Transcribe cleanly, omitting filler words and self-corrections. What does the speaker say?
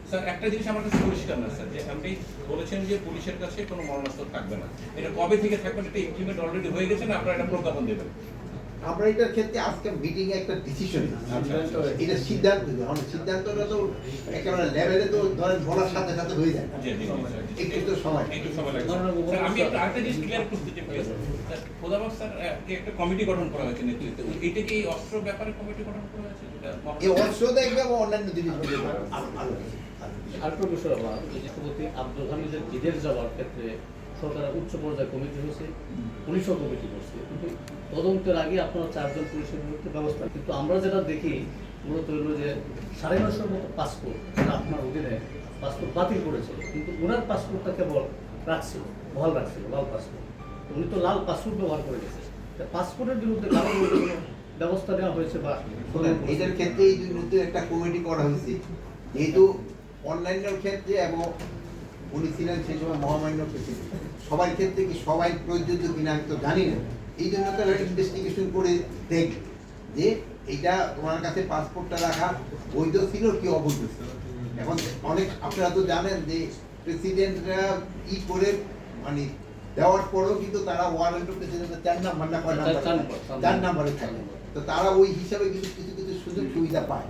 Sir একটা জিনিস আমার কাছে পরিষ্কার না স্যার, যে আপনি বলেছেন যে পুলিশের কাছে কোনো মরণাস্ত্র থাকবে না, এটা কবে থেকে থাকবে? এটা ইমপ্লিমেন্ট অলরেডি হয়ে গেছে না আপনারা এটা প্রজ্ঞাপন দেবেন? আমরা এটার ক্ষেত্রে আজকে মিটিং এ একটা ডিসিশন এটা সিদ্ধান্ত দেবো। এখন সিদ্ধান্তটা তো একেবারে লেভেলে তো ধরেন বলার সাথে সাথে হয়ে যায়, একটু তো সময় একটু সময় লাগবে। স্যার আমি একটা আরেকটা জিনিস ক্লিয়ার করতে চাই প্লিজ। স্যার খোদাবাগ স্যার একটা কমিটি গঠন করা হয়েছে নেতৃত্বে, এটা কি অস্ত্র ব্যাপারে কমিটি গঠন করা হয়েছে? এই অর্থ দেখবে এবং অন্যান্য জিনিস আরেকটা বিষয় আবার রাষ্ট্রপতি আব্দুল হামিদের বিদেশ যাওয়ার ক্ষেত্রে সরকারের উচ্চ পর্যায়ে কমিটি হয়েছে, পুলিশও কমিটি করছে, কিন্তু তদন্তের আগে আপনারা 4 জন পুলিশের বিরুদ্ধে ব্যবস্থা, কিন্তু আমরা যেটা দেখি মূলত হলো যে 950 মতো পাসপোর্ট আপনার অধীনে পাসপোর্ট বাতিল করেছে, কিন্তু ওনার পাসপোর্টটা কেবল রাখছিল, বহাল রাখছিল, লাল পাসপোর্ট। উনি তো লাল পাসপোর্ট ব্যবহার করে গেছে, পাসপোর্টের বিরুদ্ধে কারো বিরুদ্ধে কোনো ব্যবস্থা নেওয়া হয়েছে বা এটার ক্ষেত্রে এই নতুন একটা কমিটি করা হয়েছে, যেহেতু অনলাইনের ক্ষেত্রে এবং উনি ছিলেন সেই সময় মহামান্য প্রেসিডেন্ট, সবার ক্ষেত্রে কি সবাই প্রযোজ্য কিনা আমি তো জানি না, এই জন্য তারা ইনভেস্টিগেশন করে দেখ যে এইটা তোমার কাছে পাসপোর্টটা রাখা বৈধ ছিল কি অবৈধ ছিল। এখন অনেক আপনারা তো জানেন যে প্রেসিডেন্টরা করে মানে দেওয়ার পরেও কিন্তু তারা ওয়ারেন্ট প্রেসিডেন্টের 4 নাম্বার না 5 নাম্বার 4 নাম্বারে থাকে, তো তারা ওই হিসাবে কিছু কিছু সুযোগ সুবিধা পায়।